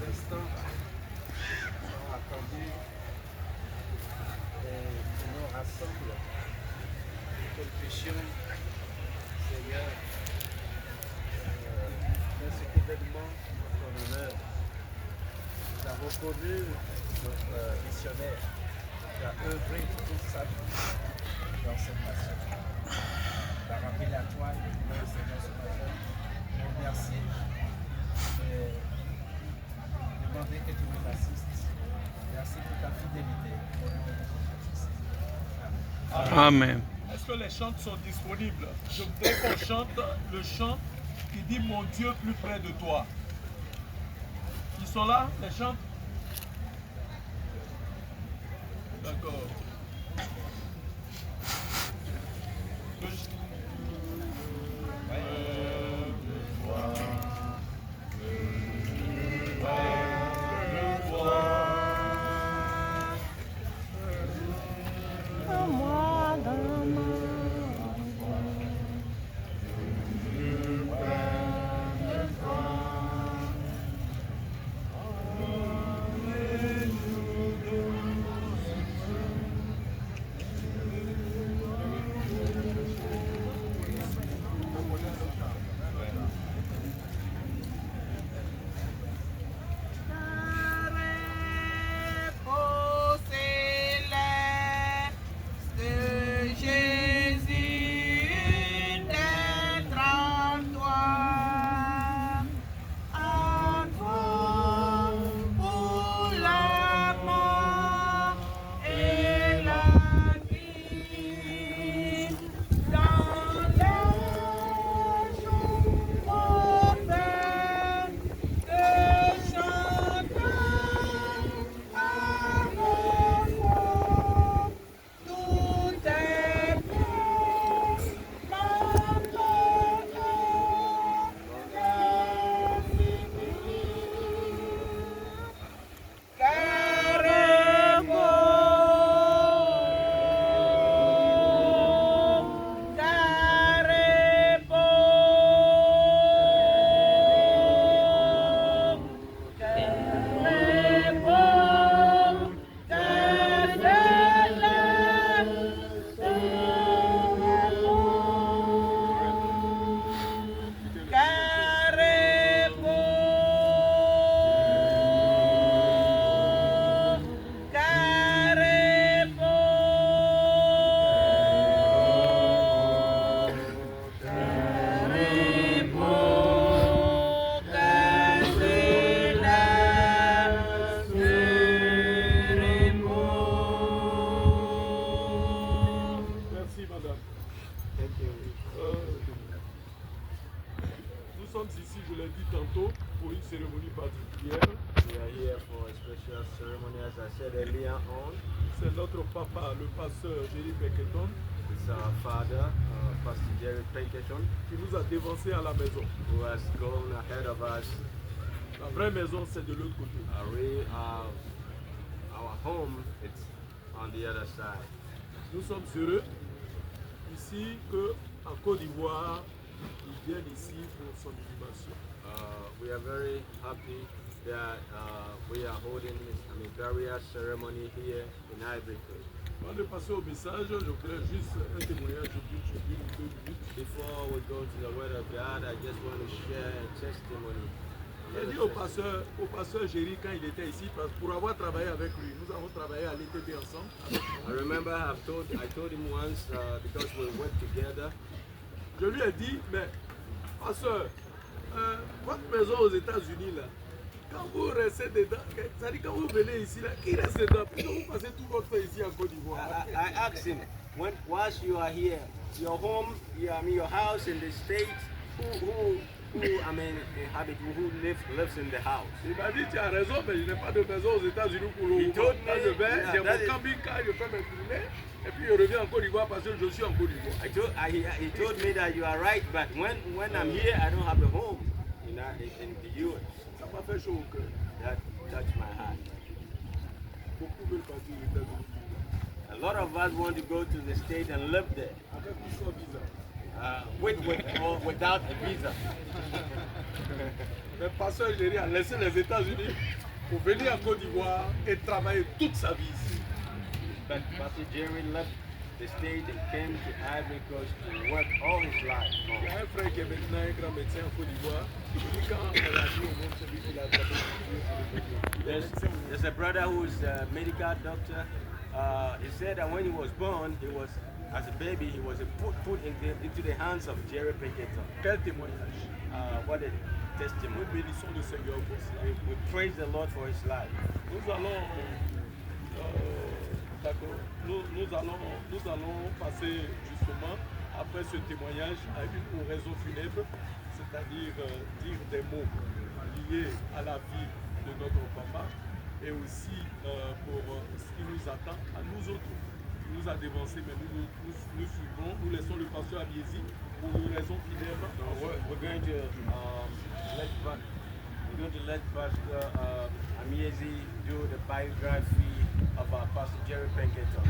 instants sont accordés et qui nous rassemblent pour que nous puissions, Seigneur, dans cet événement en ton honneur. Nous avons connu notre missionnaire qui a œuvré toute sa vie dans cette nation. Il a rempli la toile de nous, Seigneur, ce matin. Nous remercie et demander que tu nous assistes. Merci pour ta fidélité. Au nom de Jésus-Christ. Amen. Amen. Est-ce que les chants sont disponibles? Je voudrais qu'on chante le chant qui dit mon Dieu plus près de toi. Ils sont là, les chants? D'accord. Nous sommes ici, je l'ai dit tantôt, pour une cérémonie particulière. We are here for a special ceremony, as I said earlier on. C'est notre papa, le pasteur Jerry Beketon, It's our father, Pastor Jerry Pinkerton, qui nous a dévancés à la maison. who has gone ahead of us. La vraie maison, c'est de l'autre côté. Our home, it's on the other side. Nous sommes heureux ici que en Côte d'Ivoire, ils viennent ici pour son inhumation. We are very happy that we are holding this burial ceremony here in Ivory Coast. Avant de passer au message, je voudrais juste un témoignage d'une ou deux minutes. Before we go to the Word of God, I just want to share a testimony. J'ai dit au pasteur Jerry quand il était ici, parce que pour avoir travaillé avec lui, nous avons travaillé à l'ETB ensemble. I remember I told him once because we worked together. Je lui ai dit, mais pasteur, votre maison aux États-Unis là, quand vous restez dedans, c'est-à-dire quand vous venez ici là, qui reste dedans? Puisque vous passez tout votre temps ici en Côte d'Ivoire. I asked him, whilst you are here, your home, your house in the States, who lives in the house? Il m'a dit, tu as raison, mais je n'ai pas de maison aux États-Unis pour le moment. Quand je vais, j'ai mon camping-car, je fais mes tournées, et puis je reviens en Côte d'Ivoire parce que je suis en Côte d'Ivoire. He told me that you are right, but when I'm here, I don't have a home in the US. Ça m'a fait chaud au cœur. That touched my heart. Beaucoup veulent partir aux États-Unis. A lot of us want to go to the States and live there. Avec tout ça, visa. with or without a visa. Le pasteur Jerry a laissé les États-Unis pour venir en Côte d'Ivoire et travailler toute sa vie ici. But Pastor Jerry left the state and came to Ivory Coast to work all his life. Il y a un frère qui est maintenant un grand médecin en Côte d'Ivoire. Il dit quand on a dit au monde celui qui l'a travaillé. There's a brother who's a medical doctor. He said that when he was born, as a baby, he was put into the hands of Jerry Pinkerton. Quel témoignage. What a testimony. Nous bénissons le Seigneur pour cela. We praise the Lord for his life. Nous allons, d'accord, nous allons passer justement après ce témoignage à une oraison funèbre, c'est-à-dire dire des mots liés à la vie de notre papa et aussi pour ce qui nous attend à nous autres. Il nous a dévancé, mais nous suivons, nous laissons le pasteur Abiezi pour une raison funèbre. We're going to let Pastor Amiezi do the biography of our Pastor Jerry Pinkerton.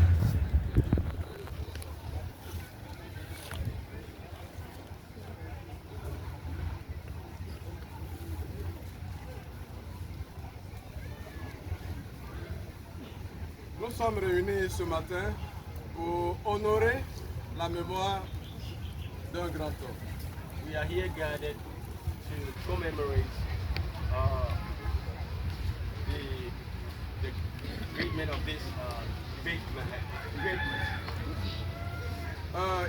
Nous sommes réunis ce matin pour honorer la mémoire d'un grand homme. We are here gathered to commemorate the treatment of this great man.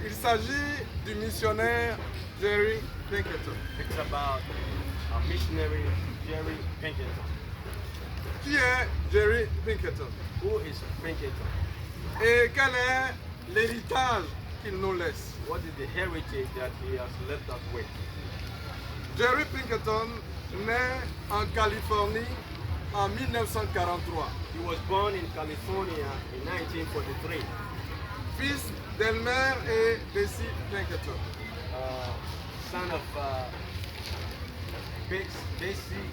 Il s'agit du missionnaire Jerry Pinkerton. It's about a missionary, Jerry Pinkerton. Qui est Jerry Pinkerton? Who is Pinkerton? Et quel est l'héritage qu'il nous laisse? What is the heritage that he has left us with? Jerry Pinkerton naît en Californie en 1943. He was born in California in 1943. Fils d'Elmer et Bessie Pinkerton. Son of Bessie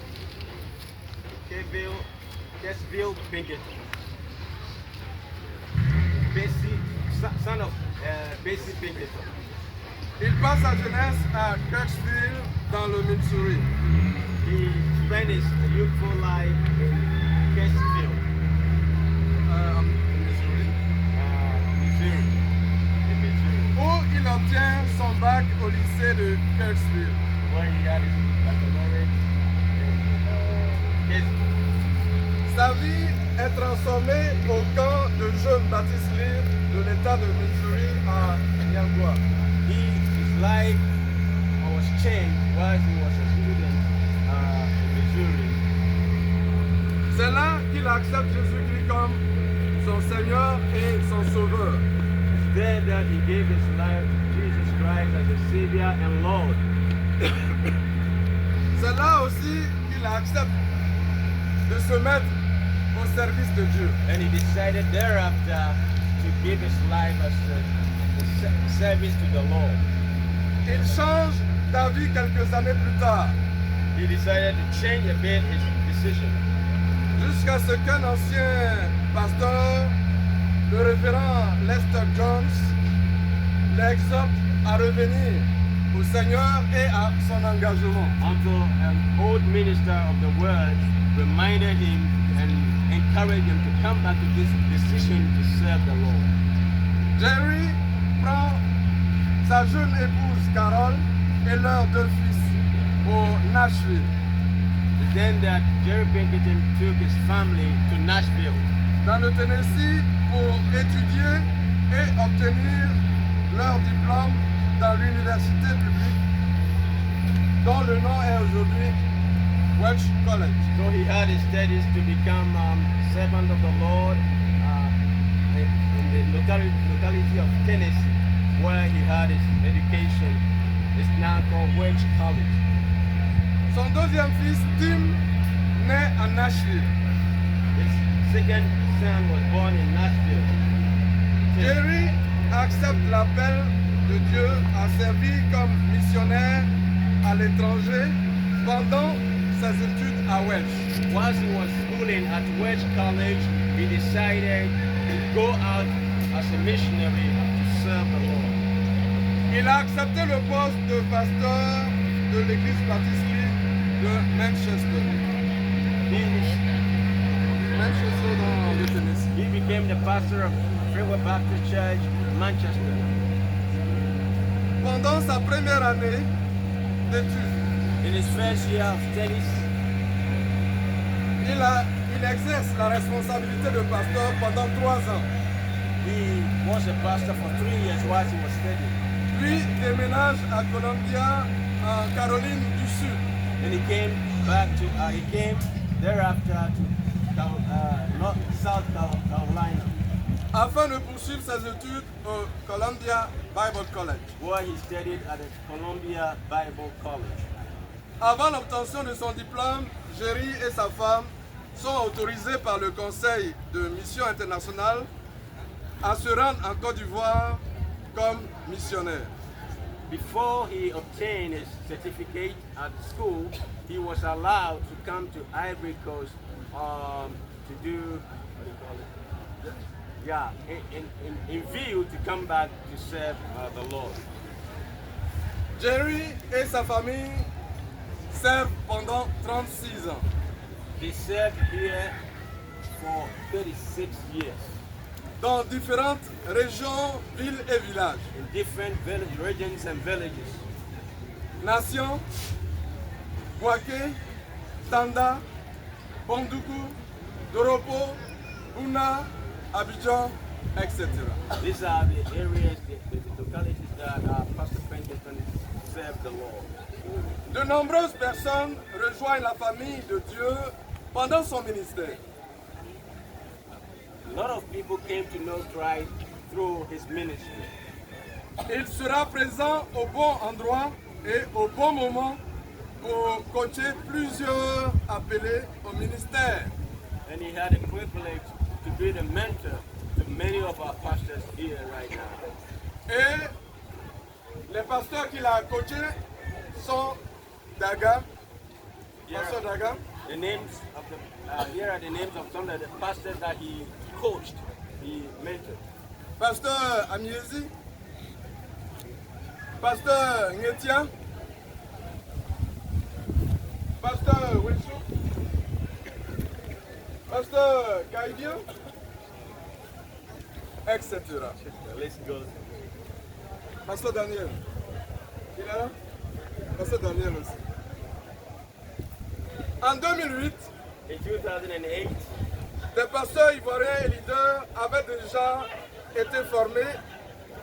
Kesville Pinkerton. Son of Bessie Pinkerton. Il passe sa jeunesse à Kirksville dans le Missouri. He spent his youthful life in Kesville, Missouri, Missouri, où il obtient son bac au lycée de Kirksville. where he had his baccalaureate in Kesville. Sa vie est transformée au camp de jeunes baptistes libres de l'État de Missouri à Niagara. His life was changed while he was a student in Missouri. C'est là qu'il accepte Jésus-Christ comme son Seigneur et son Sauveur. It's there that he gave his life to Jesus Christ as a Savior and Lord. C'est là aussi qu'il accepte de se mettre au service de Dieu. And he decided thereafter to give his life as a service to the Lord. Il change d'avis quelques années plus tard, He decided to change a bit his decision jusqu'à ce qu'un ancien pasteur, le révérend Lester Jones, l'exhorte à revenir au Seigneur et à son engagement. until an old minister of the word reminded him and encouraged him to come back to this decision to serve the Lord. Jerry prend sa jeune épouse Carole et leurs deux fils au Nashville. It's then that Jerry Pinkerton took his family to Nashville, Dans le Tennessee pour étudier et obtenir leur diplôme dans l'université publique dont le nom est aujourd'hui Welch College. so he had his studies to become servant of the Lord in the locality of Tennessee, where he had his education. It's now called Welch College. Son deuxième fils, Tim, naît à Nashville. His second son was born in Nashville. Jerry accepte l'appel de Dieu à servir comme missionnaire à l'étranger pendant ses études à Welch. Whilst he was schooling at Welch College, he decided to go out as a missionary to serve the Lord. Il a accepté le poste de pasteur de l'église baptiste de Manchester. Manchester dans le Tennessee. He became the pastor of Freeway Baptist Church, Manchester. Pendant sa première année d'études, In his first year of studies, il exerce la responsabilité de pasteur pendant 3 ans. he was a pastor for 3 years while he was studying. Puis déménage à Columbia, en Caroline du Sud. And he came back to, he came thereafter to South Carolina, Afin de poursuivre ses études au Columbia Bible College. where he studied at the Columbia Bible College. Avant l'obtention de son diplôme, Jerry et sa femme sont autorisés par le Conseil de Mission Internationale à se rendre en Côte d'Ivoire comme missionnaire. Before he obtained his certificate at school, he was allowed to come to Ivory Coast to do, what do you call it? Yeah, in view to come back to serve the Lord. Jerry et sa famille servent pendant 36 ans. He served here for 36 years Dans différentes régions, villes et villages. in different regions and villages. Nation, Bouaké, Tanda, Bondoukou, Doropo, Bouna, Abidjan, etc. These are the areas, the localities that Pastor Pendleton served the Lord. De nombreuses personnes rejoignent la famille de Dieu pendant son ministère. A lot of people came to know Christ through his ministry. Il sera présent au bon endroit et au bon moment pour coacher plusieurs appelés au ministère. And he had a privilege to be the mentor to many of our pastors here right now. Et les pasteurs qu'il a coachés sont Daga, Pasteur Daga, The names of the here are the names of some of the pastors that he coached, he mentored. Pasteur Amiezi, Pasteur Ngetia, Pasteur Wensou, Pasteur Kaibia, etc. The list goes. Pasteur Daniel, il est là? Pasteur Daniel aussi. En 2008, In 2008, des pasteurs ivoiriens et leaders avaient déjà été formés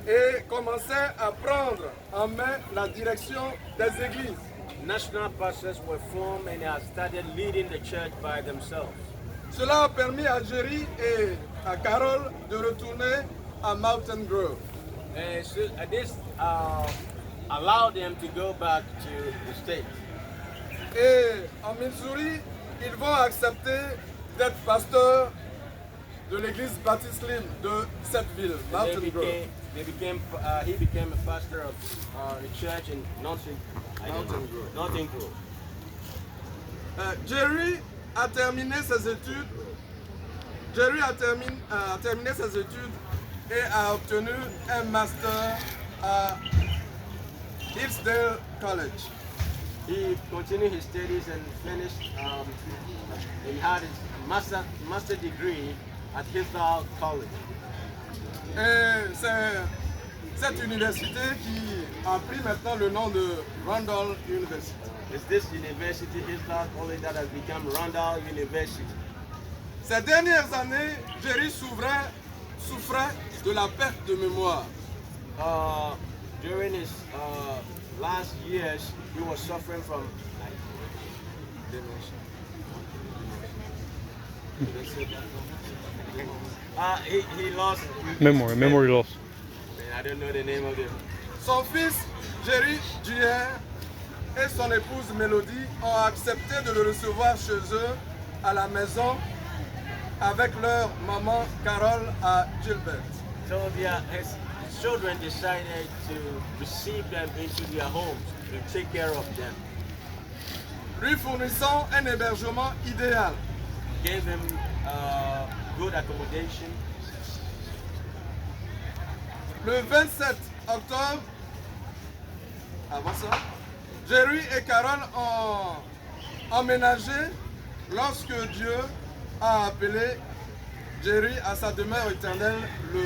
et commençaient à prendre en main la direction des églises. national pastors were formed and have started leading the church by themselves. Cela a permis à Jerry et à Carole de retourner à Mountain Grove. And so this allowed them to go back to the States. Et en Missouri, ils vont accepter d'être pasteurs de l'église Baptiste Lim de cette ville, Mountain Grove. He became a pastor of the church in Mountain Grove. Jerry a terminé ses études. Jerry a terminé ses études et a obtenu un master à Hillsdale College. He continued his studies and finished. He had his master degree at Hillsdale College. Et c'est cette université qui a pris maintenant le nom de Randall University. It's this university, Hillsdale College, that has become Randall University. Ces dernières années, Jerry souffrait de la perte de mémoire. During his last years, he was suffering from he lost Memory loss. I don't know the name of it. Son fils, Jerry Jr. et son épouse Mélodie ont accepté de le recevoir chez eux à la maison avec leur maman Carole à Gilbert. So his children decided to receive them into their homes to take care of them. Lui fournissant un hébergement idéal. Gave him good accommodation. Le 27 octobre avant ça, Jerry et Carol ont emménagé lorsque Dieu a appelé Jerry à sa demeure éternelle le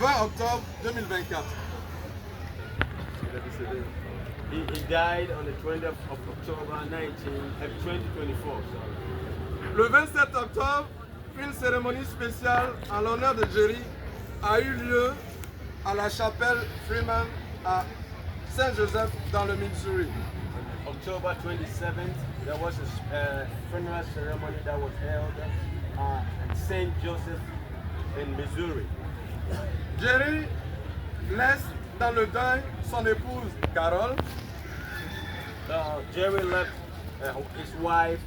20 octobre 2024. He died on the 20th of October 2024. Le 27 octobre, une cérémonie spéciale en l'honneur de Jerry a eu lieu à la chapelle Freeman à Saint-Joseph dans le Missouri. October 27th, there was a funeral ceremony that was held at St. Joseph in Missouri. Jerry laisse dans le deuil son épouse Carol, Jerry left his wife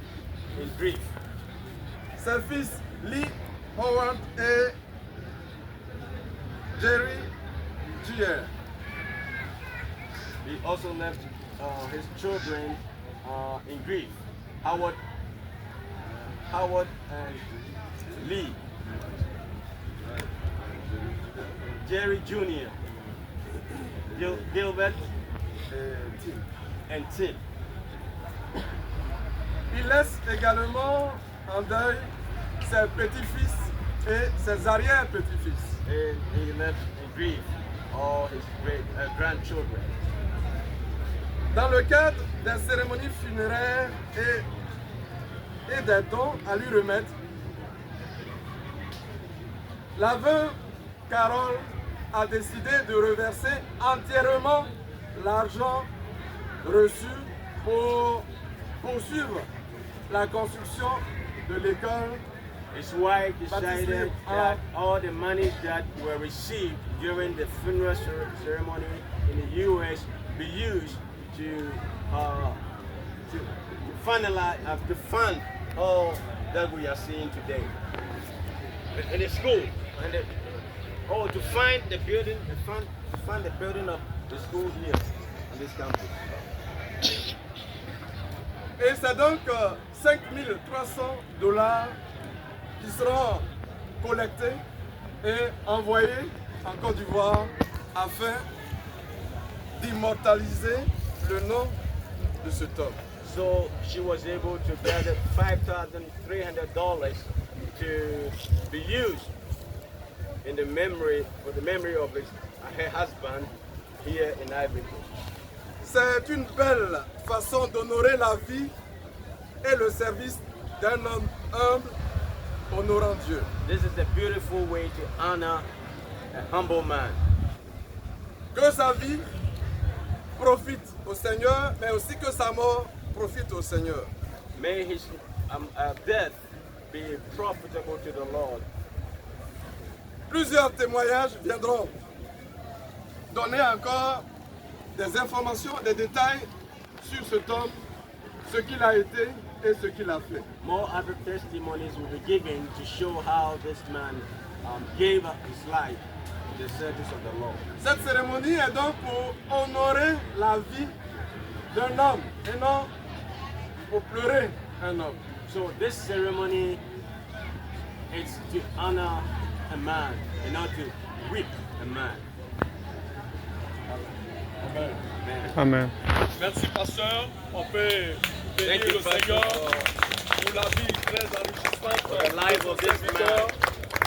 in grief. ses fils Lee, Howard et Jerry Jr. He also left his children in grief. Howard and Lee. Jerry Jr. Gilbert and Tim. Il laisse également en deuil ses petits-fils et ses arrière-petits-fils. And he left in grief all his grandchildren. Dans le cadre des cérémonies funéraires et des dons à lui remettre, la veuve Carole a décidé de reverser entièrement l'argent reçu pour poursuivre la construction de l'école. His wife decided that all the money that were received during the funeral ceremony in the U.S. be used to finalize, to fund all that we are seeing today. In the school, to find the building, to fund the building of the school here on this campus. Et c'est donc 5 300 $ qui seront collectés et envoyés en Côte d'Ivoire afin d'immortaliser le nom de cet homme. So she was able to gather $5,300 to be used in the memory, for the memory of her husband here in Ivory Coast. C'est une belle façon d'honorer la vie et le service d'un homme humble honorant Dieu. This is a beautiful way to honor a humble man. Que sa vie profite au Seigneur, mais aussi que sa mort profite au Seigneur. May his death be profitable to the Lord. Plusieurs témoignages viendront donner encore des informations, des détails sur cet homme, ce qu'il a été et ce qu'il a fait. More other testimonies will be given to show how this man gave up his life in the service of the Lord. Cette cérémonie est donc pour honorer la vie d'un homme et non pour pleurer un homme. So this ceremony is to honor a man and not to whip a man. Amen. Amen. Merci, pasteur. On peut bénir Thank you, le Seigneur Pastor, pour la vie très enrichissante for the life of this serviteur, man.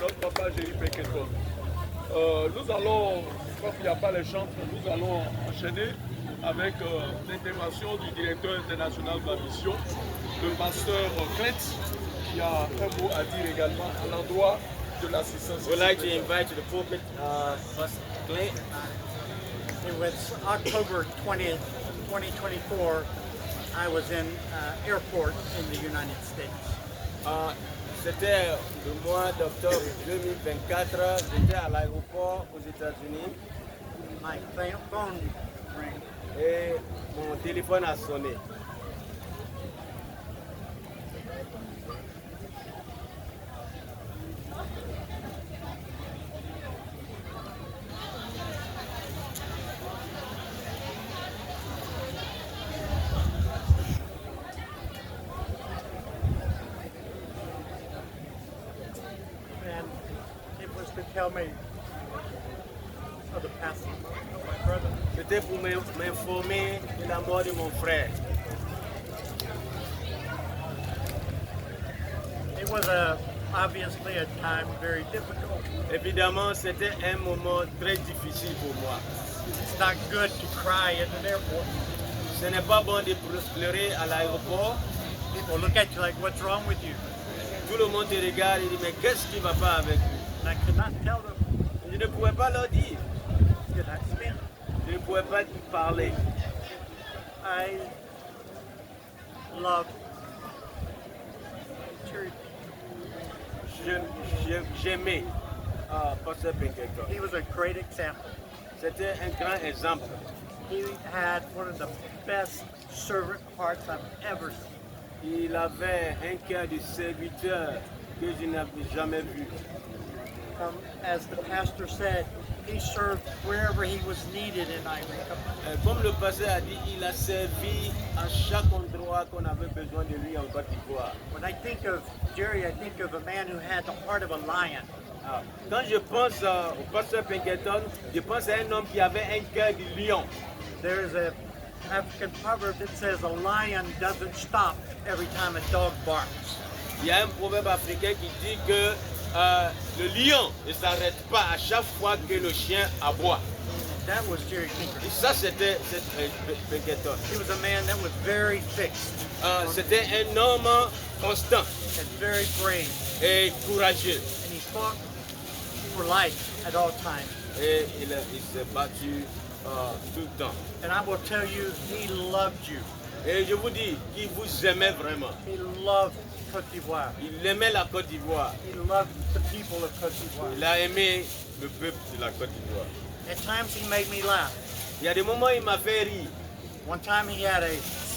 notre papa Jerry Peketon. Nous allons, comme il n'y a pas les chantres, nous allons enchaîner avec l'intervention du directeur international de la mission, le pasteur Clint, qui a un mot à dire également à l'endroit de l'assistance. We'd like to invite to the pulpit Pastor Clay. It was October 20th, 2024. I was in airport in the United States. C'était le mois d'octobre 2024. J'étais à l'aéroport aux États-Unis My phone rang. et mon téléphone a sonné. And it was to tell me of the passing of my brother. c'était pour m'informer de la mort de mon frère. It was obviously a time very difficult. Évidemment, c'était un moment très difficile pour moi. It's not good to cry at an airport. Ce n'est pas bon de pleurer à l'aéroport. People look at you like, what's wrong with you? Tout le monde te regarde et dit, mais qu'est-ce qui ne va pas avec lui? And I could not tell them. Je ne pouvais pas leur dire. Could not speak. Je ne pouvais pas parler. I love Terry. J'aimais Pasteur Pinkerton. He was a great example. C'était un grand exemple. He had one of the best servant hearts I've ever seen. Il avait un cœur de serviteur que je n'avais jamais vu. As the pastor said, he served wherever he was needed in Iraq. Comme le pasteur a dit, il a servi à chaque endroit qu'on avait besoin de lui en Côte d'Ivoire. When I think of Jerry, I think of a man who had the heart of a lion. Quand je pense au pasteur Pinkerton, je pense à un homme qui avait un cœur de lion. There's an African proverb that says a lion doesn't stop every time a dog barks. Il y a un proverbe africain qui dit que le lion ne s'arrête pas à chaque fois que le chien aboie. That was Jerry Pinkerton. Et ça, c'était Pinkerton. He was a man that was very fixed C'était un homme constant and very brave. et courageux. And he fought for life at all times. Et il s'est battu tout le temps. And I will tell you, he loved you. Et je vous dis qu'il vous aimait vraiment. He loved Côte d'Ivoire. Il aimait la Côte d'Ivoire. He loved the people of Côte d'Ivoire. Il a aimé le peuple de la Côte d'Ivoire. At times he made me laugh. Il y a des moments où il m'a fait rire. One time he had a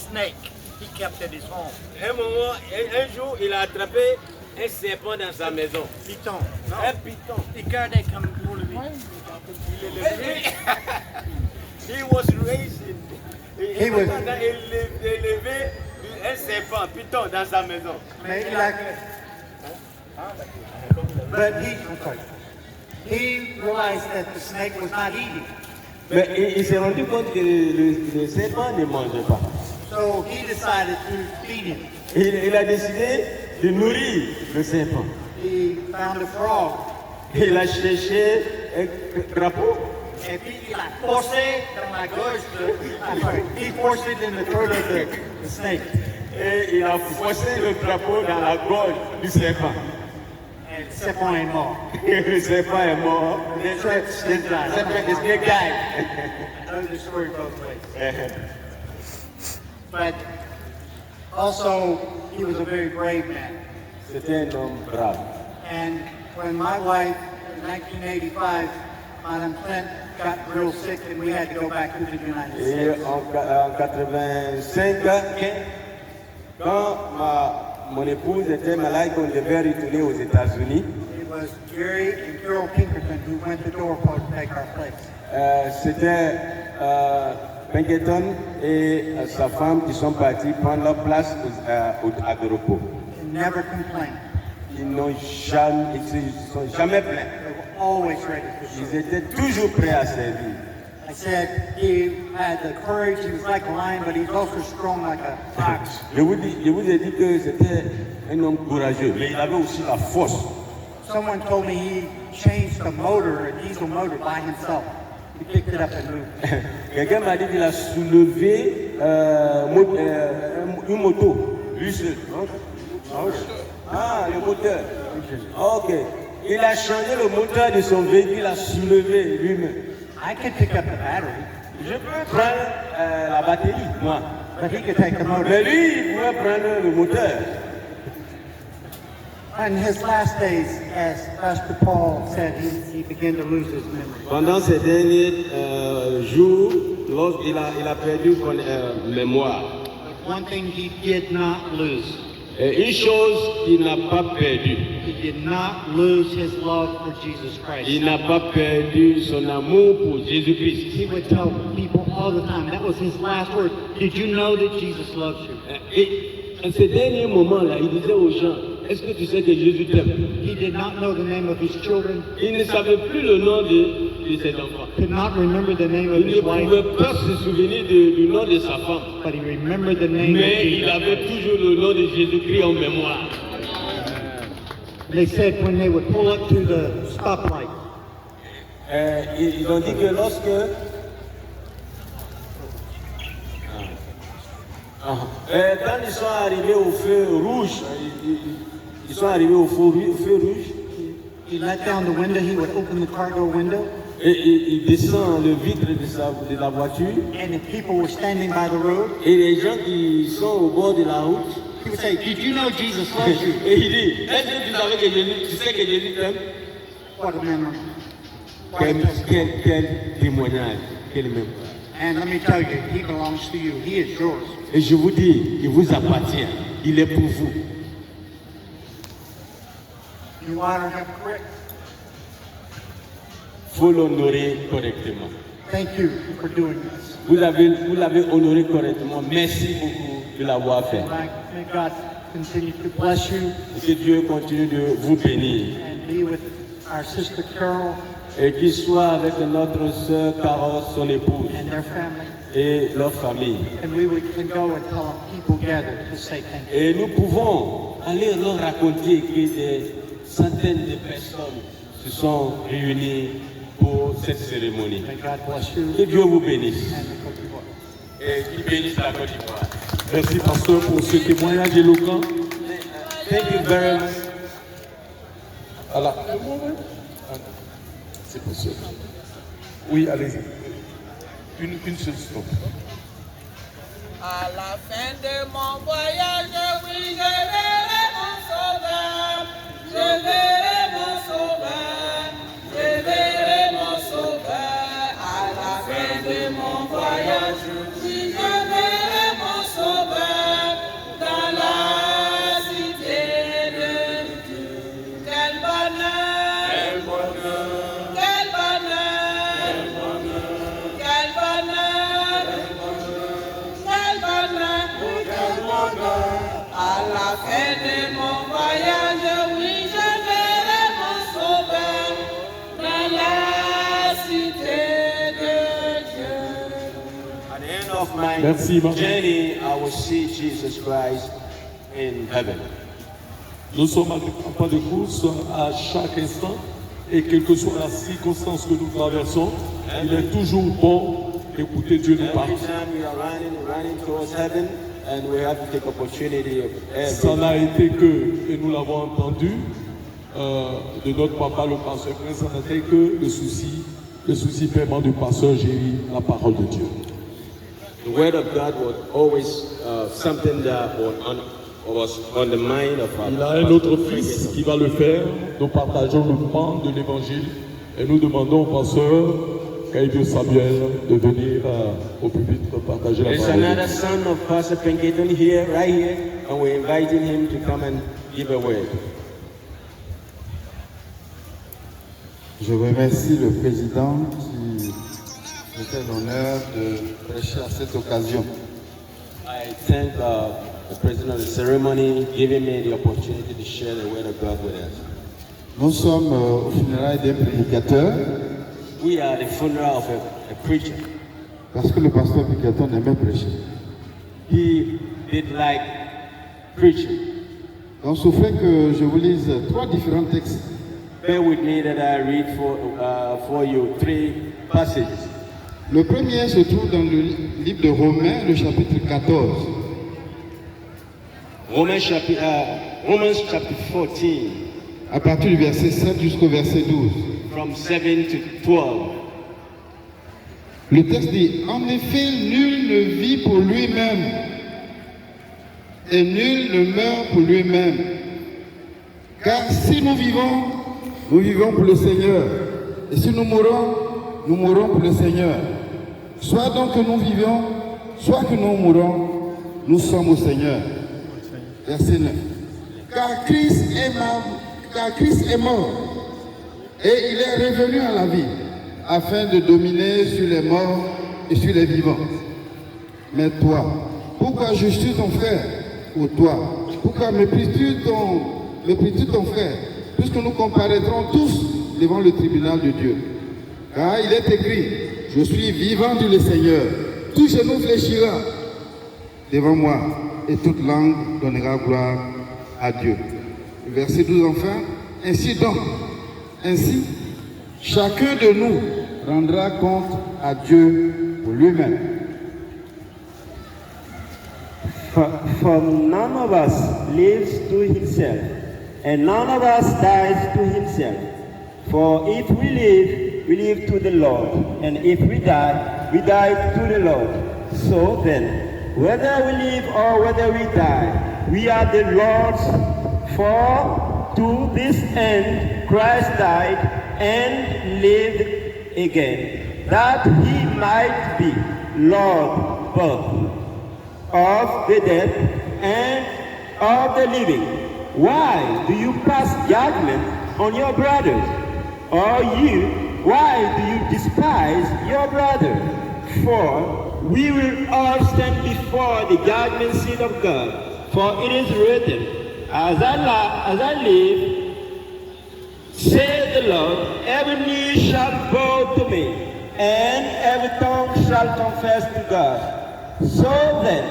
snake he kept at his home. Un jour, il a attrapé un serpent dans sa maison. Python. Un python. Il gardait comme pour lui. He was raising. Il a élevé un serpent, python, dans sa maison. But he realized that the snake was not eating. Mais il s'est rendu compte que le serpent ne mangeait pas. So he decided to feed him. Il a décidé de nourrir le serpent. He found a frog. Il a cherché un crapaud. And he forced it in my gorge. He forced it in the throat of the snake. Et il a forcé le crapaud dans la gorge du serpent. And the serpent est mort. Le serpent est mort. The snake died. The snake died. I know the story both ways. But also, he was a very brave man. C'était un homme brave. And when my wife, in 1985, Madam Clint, got real sick and we had to go back to the United Et States. en 85, quand mon épouse était malade, on devait retourner aux États-Unis. It was Jerry and Carol Pinkerton who went to Dorpo to take our place. C'était Pinkerton et sa femme qui sont partis prendre leur place à Doropo. They never complained. Ils n'ont jamais, ils sont jamais plaints. They were always ready to Ils serve. étaient toujours prêts à servir. I said he had the courage, he was like a lion, but he was also strong like a fox. Je vous ai dit que c'était un homme courageux, mais il avait aussi la force. Someone told me he changed the motor, a diesel motor, by himself. He picked it up and moved. Quelqu'un m'a dit qu'il a soulevé une moto, lui seul. Ah, le moteur. Ok. Il a changé le moteur de son véhicule, il a soulevé lui-même. I could pick up the battery, Je peux prendre la batterie, moi. but he could take the motor. Mais lui, il pouvait prendre le moteur. In his last days, as Pastor Paul said, he began to lose his memory. Pendant ces derniers jours, lorsqu'il a perdu son mémoire, One thing he did not lose. une chose qu'il n'a pas perdue, He did not lose his love for Jesus Christ. il n'a pas perdu son amour pour Jésus-Christ. He would tell people all the time, that was his last word. Did you know that Jesus loves you? Et en ces derniers moments-là, il disait aux gens, est-ce que tu sais que Jésus t'aime? He did not know the name of his children. Il ne savait plus le nom de ses enfants. could not remember the name of Il ne his wife, pouvait pas se souvenir du nom de sa femme. but he remembered the name of Mais il Jesus. avait toujours le nom de Jésus-Christ en mémoire. They said when they would pull up to the stoplight, Ils ont dit que lorsque quand ils sont arrivés au feu rouge, ils sont arrivés au feu rouge, he let down the window, he would open the cargo window, et il descend le vitre de la voiture, and if people were standing by the road, et les gens qui sont au bord de la route, he would say, "Did you know Jesus loves you?" et il dit, est-ce que tu savais que Jésus, tu sais que Jésus t'aime? What a memory. What a testimony. Quel témoignage, quel mémoire. And let me tell you, he belongs to you. He is yours. Et je vous dis, il vous appartient, il est pour vous. You honor him correct. Il faut l'honorer correctement. Thank you for doing this. Vous l'avez honoré correctement. Merci beaucoup de l'avoir fait. May God continue to bless you Et que Dieu continue de vous bénir. and be with our sister Carol Et qu'il soit avec notre sœur Carole, son épouse, and their family. et leur famille. And we can go and tell people gathered to say thank you. Et nous pouvons aller leur raconter que des centaines de personnes se sont réunies pour cette cérémonie. May God bless you Que Dieu vous bénisse. and the Côte d'Ivoire. Et qu'il bénisse la Côte d'Ivoire. Merci, pasteur, pour ce témoignage éloquent. Thank you very much. Voilà. C'est possible. Oui, allez-y. Une seule stop. À la fin de mon voyage, oui, je verrai mon sauveur. Je verrai mon sauveur. Je verrai mon sauveur. À la fin de mon voyage, oui, je verrai mon sauveur. Dans la cité de Dieu. Quel bonheur! Quel bonheur! Quel bonheur! Quel bonheur! Quel bonheur! Quel bonheur! À la fin de mon voyage, oui, je verrai mon sauveur dans la cité de Dieu. At the end of my Merci, Marc. journey, I will see Jesus Christ in heaven. Nous sommes en pas de course à chaque instant et quelle que soit la circonstance que nous traversons, il est toujours bon d'écouter Dieu nous parler. Every time we are running towards heaven, and we have to take opportunity of Ça every. n'a été que, et nous l'avons entendu, de notre papa le pasteur Prince, ça n'a été que le souci paiement du pasteur Géry, la parole de Dieu. The word of God was always something that was on the mind of our Il a un autre fils qui va le faire. Nous partageons le pan de l'évangile et nous demandons au pasteur Caïdio Samuel de venir au pupitre partager la There's parole. another son of Pastor Pinkerton here, right here, and we're inviting him to come and give a word. Je remercie le président qui me fait l'honneur de prêcher à cette occasion. I thank the president of the ceremony giving me the opportunity to share the word of God with us. Nous sommes au funérailles d'un prédicateur We are the funeral of a preacher. parce que le pasteur Pinkerton aimait prêcher. He did like preaching. Donc, souffrez que je vous lise 3 différents textes. Bear with me that I read for you 3 passages. Le premier se trouve dans le livre de Romains, le chapitre 14. Romans chapter 14, À partir du verset 7 jusqu'au verset 12. from 7 to 12. Le texte dit, en effet, nul ne vit pour lui-même et nul ne meurt pour lui-même. Car si nous vivons, nous vivons pour le Seigneur. Et si nous mourrons pour le Seigneur. Soit donc que nous vivions, soit que nous mourons, nous sommes au Seigneur. Verset 9. Car Christ est mort et il est revenu à la vie afin de dominer sur les morts et sur les vivants. Mais toi, pourquoi juges-tu ton frère? Ou toi, pourquoi méprises-tu ton frère? Puisque nous comparaîtrons tous devant le tribunal de Dieu. Car il est écrit, je suis vivant, dit le Seigneur, tout genou fléchira devant moi, et toute langue donnera gloire à Dieu. Verset 12 enfin, ainsi, chacun de nous rendra compte à Dieu pour lui-même. For none of us lives to himself, and none of us dies to himself. For if we live to the Lord, and if we die to the Lord. So then, whether we live or whether we die, we are the Lord's. For to this end Christ died and lived again, that he might be Lord both of the dead and of the living. Why do you pass judgment on your brothers? Or you, why do you despise your brother? For we will all stand before the judgment seat of God. For it is written, as I live, saith the Lord, every knee shall bow to me, and every tongue shall confess to God. So then,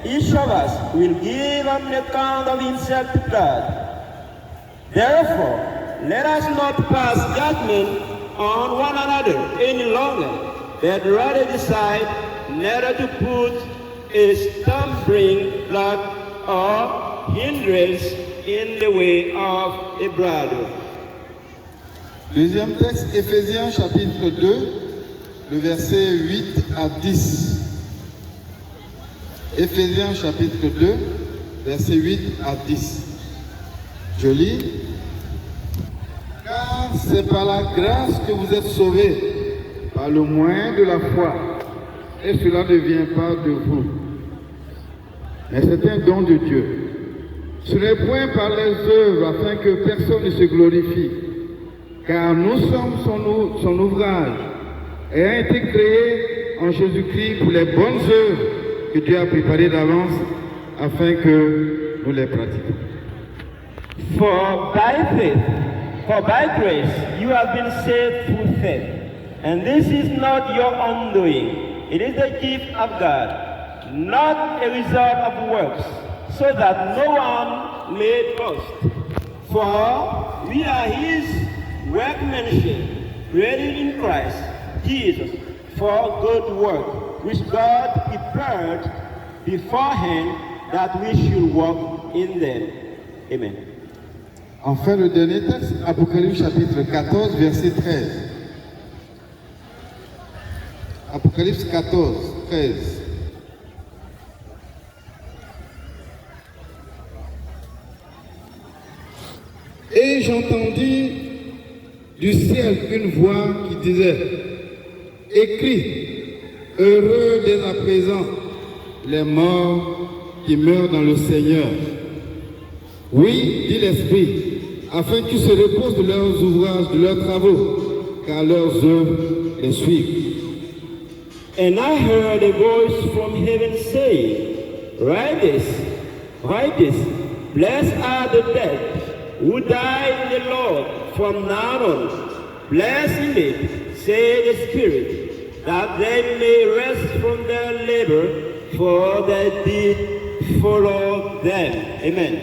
each of us will give an account of himself to God. Therefore, let us not pass judgment on one another any longer, but rather decide neither to put a stumbling block or hindrance in the way of a brother. Deuxième texte, Éphésiens chapitre 2, le verset 8 à 10. Éphésiens chapitre 2, verset 8 à 10. Je lis. Car c'est par la grâce que vous êtes sauvés, par le moyen de la foi, et cela ne vient pas de vous, mais c'est un don de Dieu. Ce n'est point par les œuvres afin que personne ne se glorifie, car nous sommes son ouvrage, ayant été créés en Jésus-Christ pour les bonnes œuvres que Dieu a préparées d'avance afin que nous les pratiquions. For by grace you have been saved through faith, and this is not your own doing, it is the gift of God, not a result of works, so that no one may boast. For we are his workmanship, created in Christ Jesus for good work, which God prepared beforehand that we should walk in them. Amen. Enfin, le dernier texte, Apocalypse chapitre 14, verset 13. Apocalypse 14, 13. Et j'entendis du ciel une voix qui disait, écris, heureux dès à présent les morts qui meurent dans le Seigneur. Oui, dit l'Esprit, afin qu'ils se reposent de leurs ouvrages, de leurs travaux, car leurs œuvres les suivent. And I heard a voice from heaven saying, write this, blessed are the dead who die in the Lord from now on. Blessed indeed, say the Spirit, that they may rest from their labor, for they did follow them. Amen.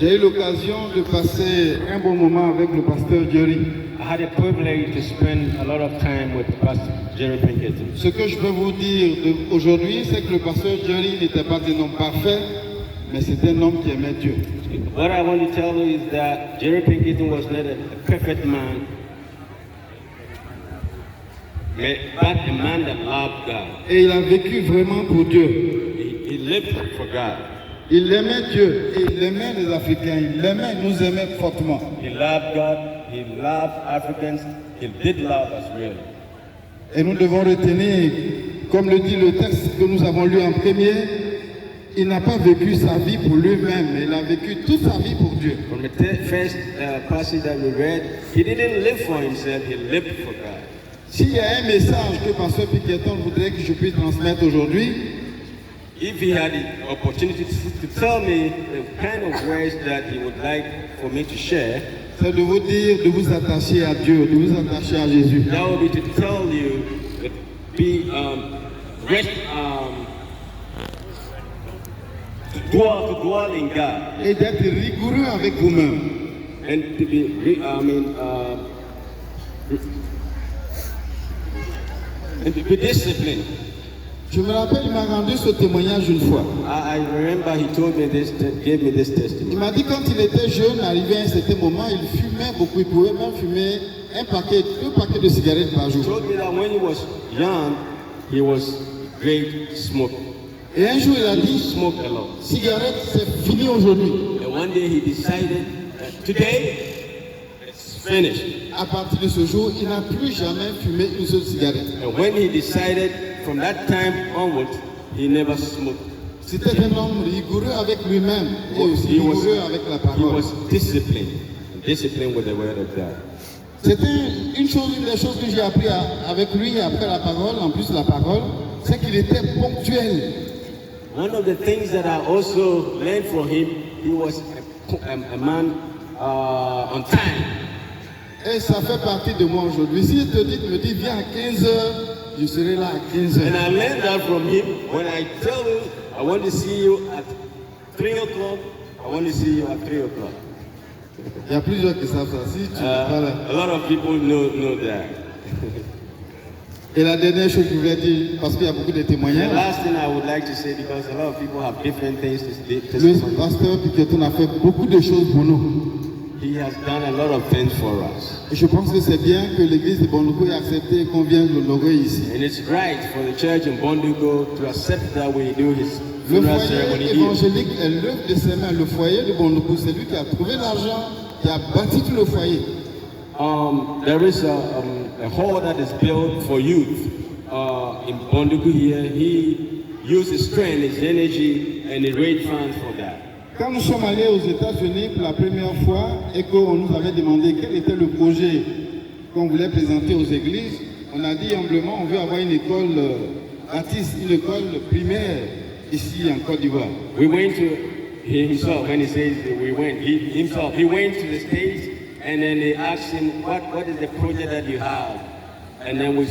J'ai eu l'occasion de passer un bon moment avec le pasteur Jerry. I had a privilege to spend a lot of time with Pastor Jerry Pinkerton. Ce que je peux vous dire aujourd'hui, c'est que le pasteur Jerry n'était pas un homme parfait, mais c'était un homme qui aimait Dieu. What I want to tell you is that Jerry Pinkerton was not a perfect man, but a man that loved God. Et il a vécu vraiment pour Dieu. He lived for God. Il aimait Dieu et il aimait les Africains. Il aimait, nous aimait fortement. He loved God. He loved Africans. He did love us really. Et nous devons retenir, comme le dit le texte que nous avons lu en premier, il n'a pas vécu sa vie pour lui-même, mais il a vécu toute sa vie pour Dieu. From the first passage that we read, he didn't live for himself, he lived for God. S'il y a un message que Pasteur Pinkerton voudrait que je puisse transmettre aujourd'hui, if he had the opportunity to tell me the kind of words that he would like for me to share, c'est de vous dire de vous attacher à Dieu, de vous attacher à Jésus. that would be to tell you to be to dwell in God Et d'être rigoureux avec vous-même. and to be and to be disciplined. Je me rappelle, il m'a rendu ce témoignage une fois. I remember he told me this, gave me this Il testimony. m'a dit quand il était jeune, arrivé à un certain moment, il fumait beaucoup, il pouvait même fumer deux paquets de cigarettes par He jour. told me that when he was young, he was great smoker. Et un jour, il a He dit, smoked a lot. cigarette, c'est fini aujourd'hui. And one day he decided that today it's finished. À partir de ce jour, il n'a plus jamais fumé une seule cigarette. And when he decided, from that time onward, he never smoked. C'était un homme rigoureux avec lui-même et aussi He was, rigoureux avec la he parole. was disciplined with the word of God. C'était une des choses que j'ai appris avec lui après la parole, en plus la parole, c'est qu'il était ponctuel. One of the things that I also learned from him, he was a man on time. Et ça fait partie de moi aujourd'hui. Si je te dis, me dis viens à 15h, je serai là à 15h. And I learned that from him. When I tell you, I want to see you at 3 o'clock, I want to see you at 3 o'clock. Il y a plusieurs qui savent ça. Si tu parles. A lot of people know that. Et la dernière chose que je voulais dire, parce qu'il y a beaucoup de The témoignages, last thing I would like to say, because a lot of people have different things to le testify. pasteur Piqueton a fait beaucoup de choses pour nous. He has done a lot of things for us. Et je pense que c'est bien que l'église de Bonduko ait accepté qu'on vienne l'honorer ici. And it's right for the church in Bondugo to accept that we do his Le funeral foyer ceremony here. évangélique est l'œuvre de ses mains. Le foyer de Bonduko, c'est lui qui a trouvé l'argent, qui a bâti tout le foyer. There is a hall that is built for youth in Bondugo here. He used his strength, his energy, and he raised funds for that. Quand nous sommes allés aux États-Unis pour la première fois et qu'on nous avait demandé quel était le projet qu'on voulait présenter aux églises, on a dit humblement on veut avoir une école baptiste, une école primaire ici en Côte d'Ivoire. We went to himself when he says that we went. He went to the States and then they asked him what is the project that you have, and then we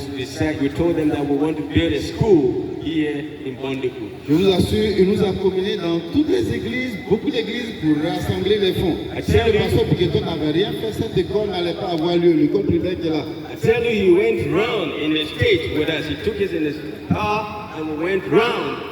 told them that we want to build a school here in Bonduko. Je vous assure, il nous a promené dans toutes les églises, beaucoup d'églises pour rassembler les fonds. Si le pasteur Piqueton n'avait rien fait, cette école n'allait pas avoir lieu, l'école primaire qui est là. I tell you, he went round in the States with us. He took us in his car and we went round.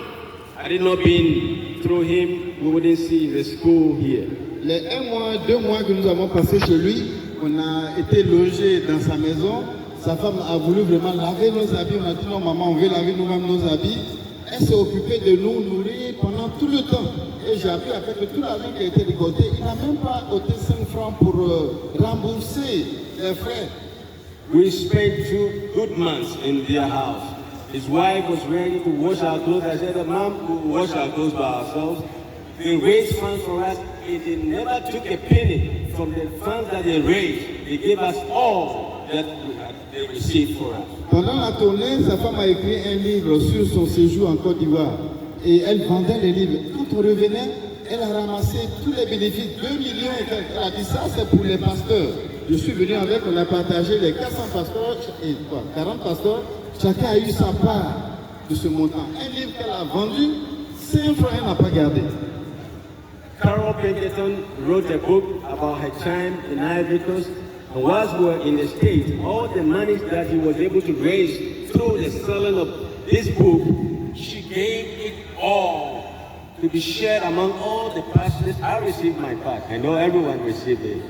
Had it not been through him, we wouldn't see the school here. Les 1 mois, 2 mois que nous avons passé chez lui, on a été logés dans sa maison. Sa femme a voulu vraiment laver nos habits. On a dit non maman, on veut laver nous-mêmes nos habits. Elle s'est occupée de nous nourrir pendant tout le temps. Et j'ai appris après que tout l'argent qui a été récolté, il n'a même pas ôté 5 francs pour rembourser les frais. We spent 2 good months in their house. His wife was ready to wash our clothes. I said, Mom, we'll wash our clothes by ourselves. They raised funds for us. They never took a penny from the funds that they raised. They gave us all that they received for us. Pendant la tournée, sa femme a écrit un livre sur son séjour en Côte d'Ivoire. Et elle vendait les livres. Quand on revenait, elle a ramassé tous les bénéfices, 2 millions et quelques. Elle a dit ça, c'est pour les pasteurs. Je suis venu avec, on a partagé les 400 pasteurs et 40 pasteurs. Chacun a eu sa part de ce montant. Un livre qu'elle a vendu, 5 francs, elle n'a pas gardé. Carol Pinkerton wrote a book about her time in Ivory Coast. And whilst we were in the States, all the money that he was able to raise through the selling of this book, she gave it all to be shared among all the pastors. I received my part. I know everyone received it.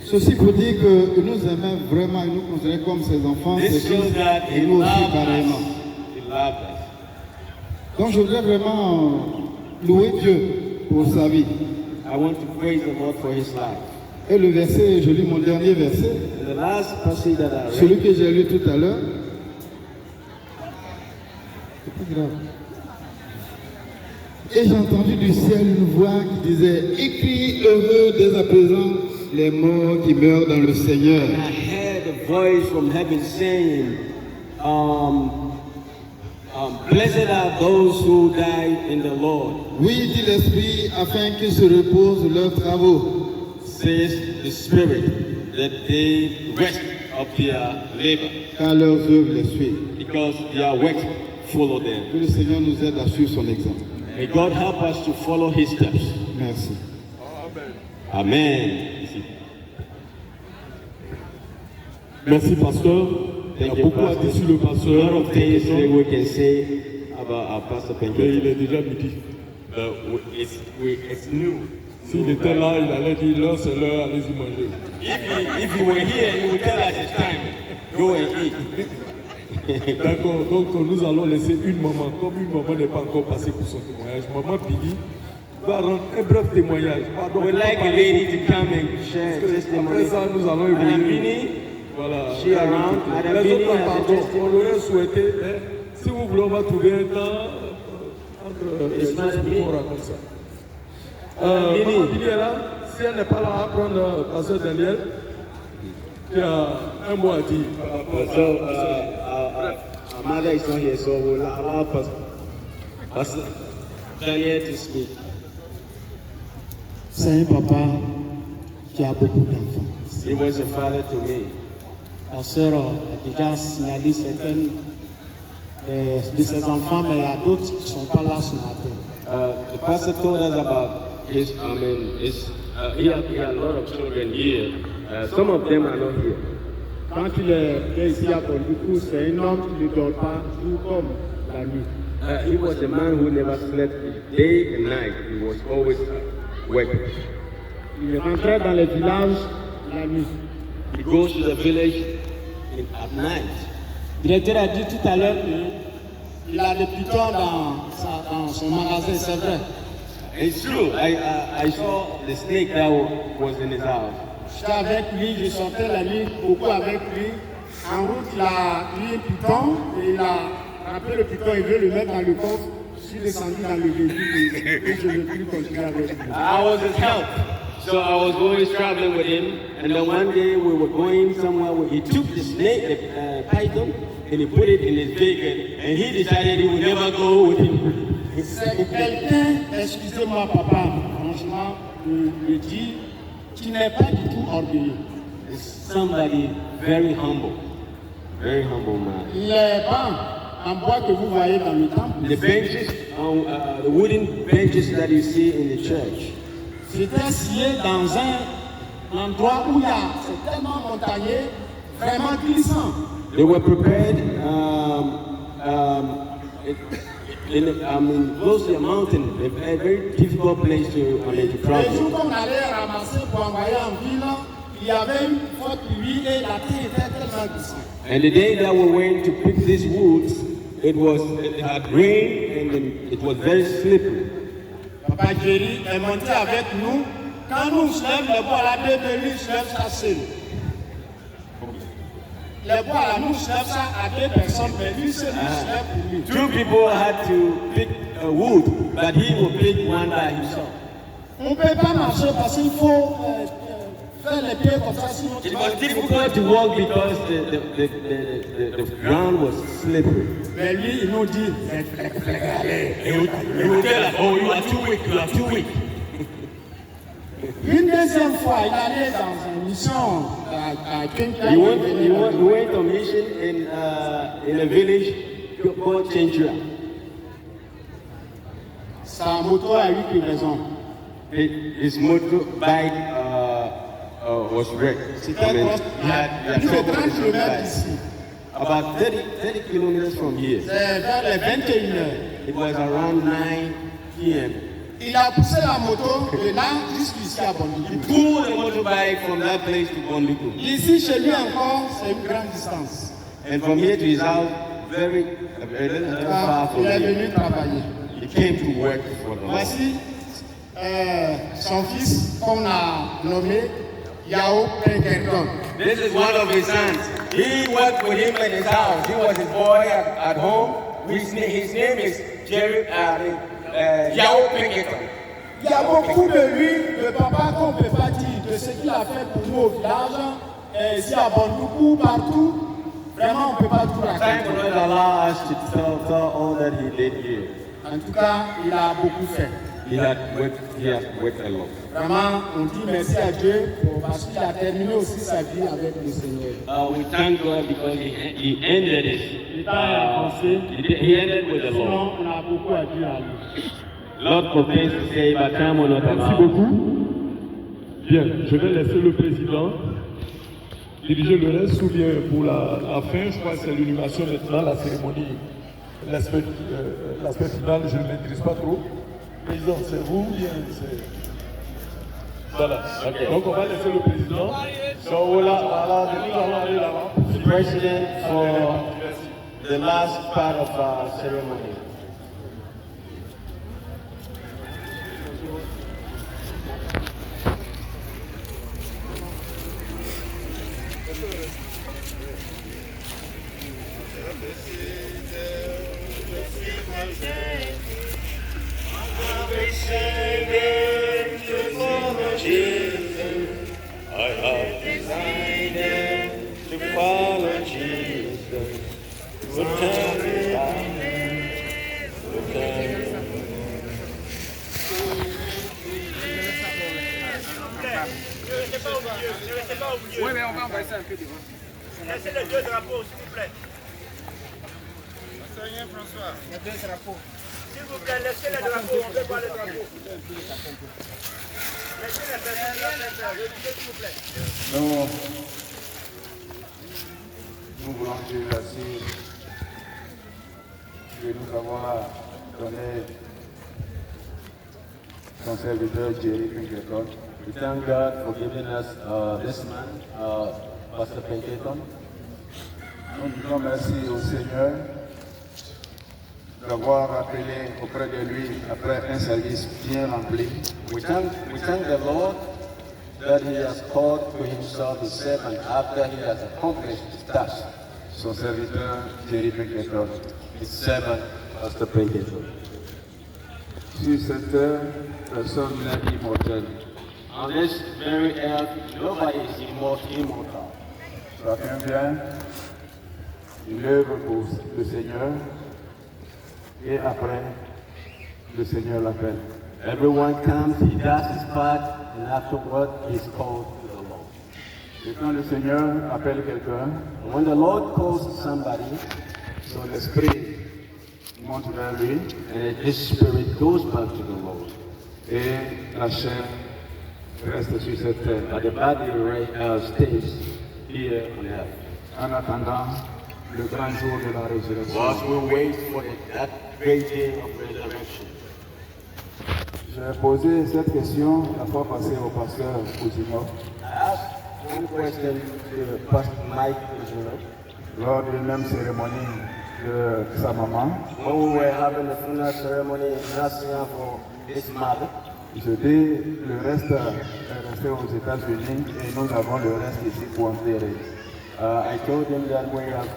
Ceci pour dire que nous aimons vraiment et nous considérons comme ses enfants. This shows that he et nous aussi loved pareillement. us. He loved us. Donc je voudrais vraiment louer Dieu pour sa vie. I want to praise the Lord for his life. Et le verset, je lis mon dernier verset, And the last passage that I read, celui que j'ai lu tout à l'heure. C'est pas grave. Et j'ai entendu du ciel une voix qui disait « Écris heureux dès à présent les morts qui meurent dans le Seigneur. and I heard a voice from heaven saying, Blessed are those who die in the Lord. Oui, dit l'Esprit, afin qu'ils se reposent de leurs travaux. Says the Spirit, that they rest of their labor. Car leurs œuvres les suivent. Because their works follow them. Que le Seigneur nous aide à suivre son exemple. May God help us to follow His steps. Merci. Amen. Merci, pasteur. Il y a beaucoup à dire sur le A lot pasteur. of things that we can say about our Pastor Mais il Pinkerton. est déjà midi. It's new. S'il était là, il allait dire l'heure, c'est l'heure, allez-y manger. If you were here, you would tell us it's time. Go and eat. D'accord, donc nous allons laisser une maman, comme une maman n'est pas encore passée pour son témoignage. Maman Billy va rendre un bref témoignage. Pardon, We'd like a lady to come and share après testimony. ça, nous allons Madame évoluer. Bini, Voilà. she around. Madame Les Bini autres, has a pardon, on testimony. aurait souhaité, hein, si vous voulez, on va trouver un temps entre les Madame gens Bini. pour raconter ça. Maman Billy est là. Si elle n'est pas là, on va prendre Pasteur Daniel, qui a un mot à dire par rapport à So, our mother is not here, so we'll allow Pastor Daniel to speak. C'est un papa qui a beaucoup d'enfants. He was a father to me. La sœur a déjà signalé certaines de ses enfants, mais il y a d'autres qui ne sont pas là ce matin. The pastor told us about his, he had a lot of children here. Some of them are not here. Quand il est ici à Bondukou, c'est un homme qui ne dort pas jour comme la nuit. He was a man who never slept day and night. He was always working. Il rentrait dans les villages la nuit. He goes to the village at night. Le directeur a dit tout à l'heure qu'il a des pitons dans son magasin, c'est vrai. It's true. I saw the snake that was in his house. J'étais avec lui, je sortais la nuit beaucoup avec lui. En route, il a eu un piton et il a rappelé le piton, il veut le mettre dans le coffre. Je suis descendu dans le véhicule et je ne peux plus continuer avec lui. I was his help. So I was always traveling with him. And then one day we were going somewhere where he took the snake, the python, and he put it in his vehicle. And he decided he would never go with him. C'est quelqu'un, excusez-moi papa, franchement, me dit, qui n'est pas du tout orgueilleux. It's somebody very humble man. Les bancs en bois que vous voyez dans le temple, The benches, the wooden benches that you see in the church, c'était scié dans un endroit où c'est tellement montagneux, vraiment glissant. they were prepared close to a mountain, a very difficult place to Les jours travel. qu'on allait ramasser pour envoyer en ville, il y avait une forte pluie et la terre était tellement glissante. And the day that we went to pick these woods, it had rained and then it was very slippery. Papa Jerry est monté avec nous. Quand nous se lève, les bois là, deux lui se lève ça seul. Les bois là, nous se lève ça à deux personnes, mais lui seul, lui se lève pour lui. Two people had to pick a wood, but he would pick one by himself. On ne peut pas marcher parce qu'il faut faire les pieds comme ça, sinon tu It vas was difficult to walk because the ground was slippery. Mais lui, il nous dit, allez. He would tell us, oh, you are too weak, you are too weak. Une deuxième fois, il allait dans une mission à Kenya. He went on mission in a village called Chenchua. Sa moto a eu livraison. His motorbike was wrecked. C'était proche. He had Plus de trouble 30 with his km motorbike. d'ici. About 30 kilometers from here. C'est vers les 21h. It was around 9 p.m. Il a poussé la moto de là jusqu'ici à Bondukou. Pulled the motorbike from that place to Bonduku. Ici, chez lui encore, c'est une grande distance. And from here to his house, very far from Il est here. venu travailler. He came to work for the Lord. Voici son fils qu'on a nommé Yao Pinkerton. This is one of his sons. He worked with him in his house. He was his boy at home. His name is Yao Pinkerton. Il y a beaucoup de lui, de papa qu'on ne peut pas dire, de ce qu'il a fait pour nous au village, ici à Bondukou, partout. Vraiment, on ne peut pas tout Time raconter. will not allow us to tell all that he did here. En tout cas, il a beaucoup fait. He has worked a lot. Vraiment, on dit merci à Dieu parce qu'il a terminé aussi sa vie avec le Seigneur. We thank God because he ended it. Le temps est avancé. He ended with the Lord. Sinon, on a beaucoup à dire à lui. Lot of things to say, but time will not Merci allow. beaucoup. Bien, je vais laisser le président diriger le reste ou bien pour la fin, je crois que c'est l'inhumation maintenant, la cérémonie, l'aspect final, je ne maîtrise pas trop. Président, c'est vous ou bien c'est... Voilà. Okay. Donc on va laisser le président. Donc voilà, nous allons aller là-bas. The president for the last part of our ceremony. I have decided to follow Jesus. Good time is coming. Good time. Oui, mais on va envoyer ça un peu devant. Laissez les deux drapeaux, s'il vous plaît. François. Il y a deux drapeaux. S'il vous plaît, laissez les drapeaux, on veut voir les drapeaux. Laissez les personnes, s'il vous plaît. Nous voulons Dieu merci de nous avoir donné son serviteur Jerry Pinkerton. We thank God for giving us this man, Pastor Pinkerton. Nous disons merci au Seigneur d'avoir rappelé auprès de lui après un service bien rempli. We thank the Lord that He has called to Himself His servant after He has accomplished His task. Son serviteur Jerry Pinkerton. His servant, Pastor Pinkerton. Sur cette terre, personne n'est immortel. On this very earth, nobody is immortal. Chacun vient, il œuvre pour le Seigneur et après, le Seigneur l'appelle. Everyone comes, he does his part, and afterward he's called to the Lord. Et quand le Seigneur appelle quelqu'un, When the Lord calls somebody, son esprit monte vers lui and his spirit goes back to the Lord, et la chair reste sur cette terre. but the body stays here on earth. En attendant le grand jour de la résurrection. Whilst we wait for that great day of resurrection. J'ai posé cette question la fois passée au pasteur Cousineau. I asked one question to Pastor Mike Cousineau. Lors d'une même cérémonie de sa maman, When we were having the funeral ceremony in Nassau for his mother, je dis le reste est resté aux États-Unis et nous avons le reste ici pour enterrer. I told him that we have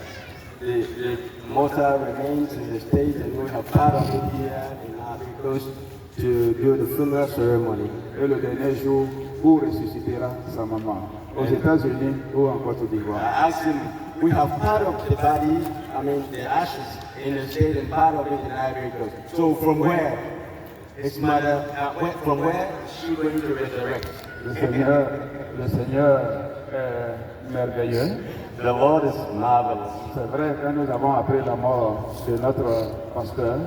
the mortal remains in the States and we have part of it here in Africa to do the funeral ceremony. Et le dernier jour, où ressuscitera sa maman? Aux États-Unis ou en Côte I d'Ivoire? asked him, we have part of the body, the ashes in the state and part of it in Ivory Coast. So from where? His mother, from where is she going to resurrect? Le Seigneur est merveilleux. The Lord is marvelous. C'est vrai que nous avons appris la mort de notre pasteur.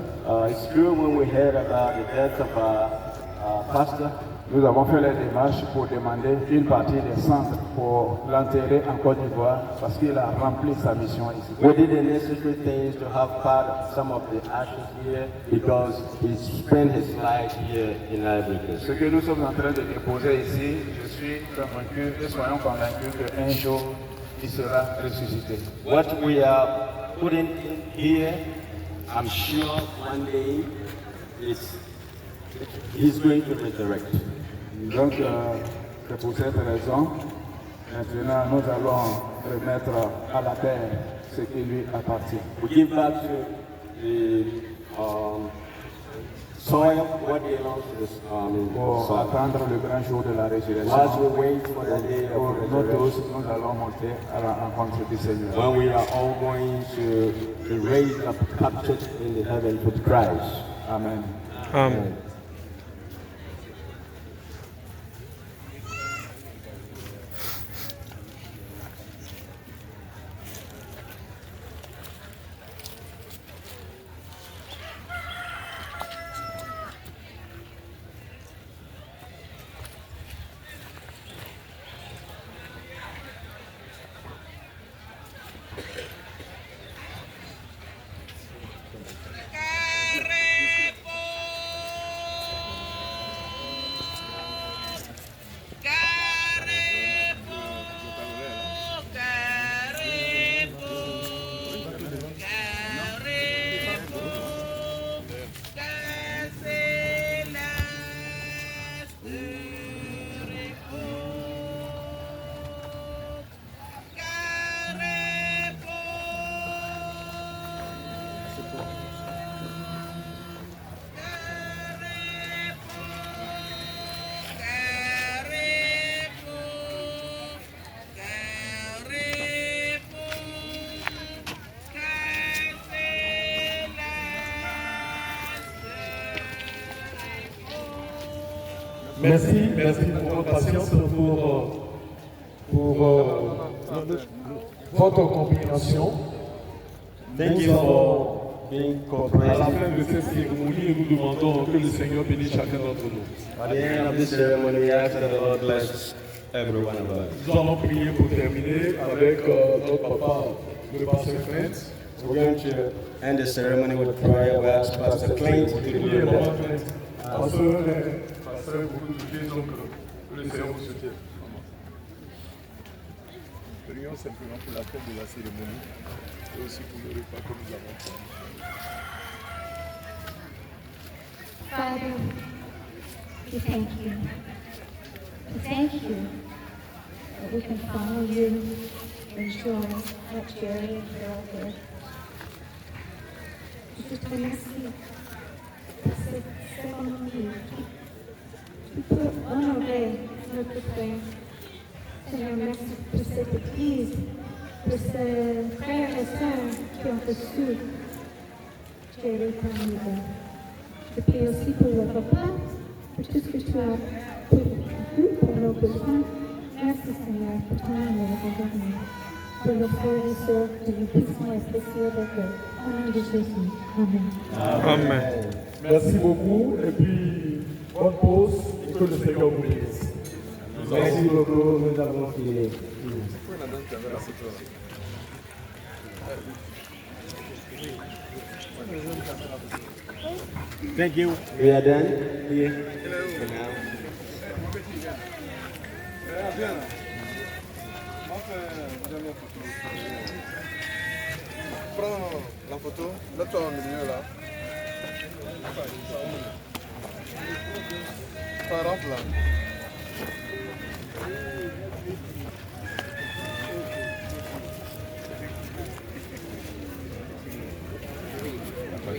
It's true when we heard about the death of our pastor. Nous avons fait les démarches pour demander une partie des cendres pour l'enterrer en Côte d'Ivoire parce qu'il a rempli sa mission ici. We did the necessary things to have part of some of the ashes here because he spent his life here in Ivory Coast. Ce que nous sommes en train de déposer ici, je suis convaincu et soyons convaincus qu'un jour, il sera ressuscité. What we are putting in here, I'm sure one day he's going to resurrect. Donc, c'est pour cette raison, maintenant, nous allons remettre à la terre ce qui lui appartient. We give back to the soil what belongs to the pour soil. attendre le grand jour de la résurrection. As we wait for the day Pour of nous tous, resurrection, nous allons monter à la rencontre du Seigneur. when we are all going to raise up captured in the heaven with Christ. Amen. Amen. Merci pour votre patience, pour votre compréhension. Thank you for being À la cooperative. fin de cette cérémonie, nous demandons que le Seigneur bénisse chacun d'entre nous. At the end of this ceremony, we ask that the Lord bless every one of us. Nous allons prier pour terminer avec notre papa, le pasteur Clint. We're going to end the ceremony with prayer. We ask Pastor Clint to do the prayer. Pasteur, beaucoup de choses, donc que le Seigneur vous soutienne. Prions simplement pour la fin de la cérémonie et aussi pour le repas que nous avons fait. Father, we thank you. We thank you that we can follow you and joy that Jerry and Carol did. Je te remercie pour cette cérémonie qui peut honorer notre frère. Seigneur, merci pour cette église, pour ces frères et sœurs qui ont reçu Jerry parmi eux. Je prie aussi pour le repas, pour tout ce que tu as prévu pour nos besoins. Merci Seigneur pour ton amour aujourd'hui. Pour nos frères et sœurs que nous puissions rester avec eux. Au nom de Jésus. Amen. Amen. Merci beaucoup et puis bonne pause et que le Seigneur vous bénisse. Merci beaucoup, nous avons fini. Thank you. We are done here for now. Prends la photo, mets-toi au milieu là. Ça rentre là.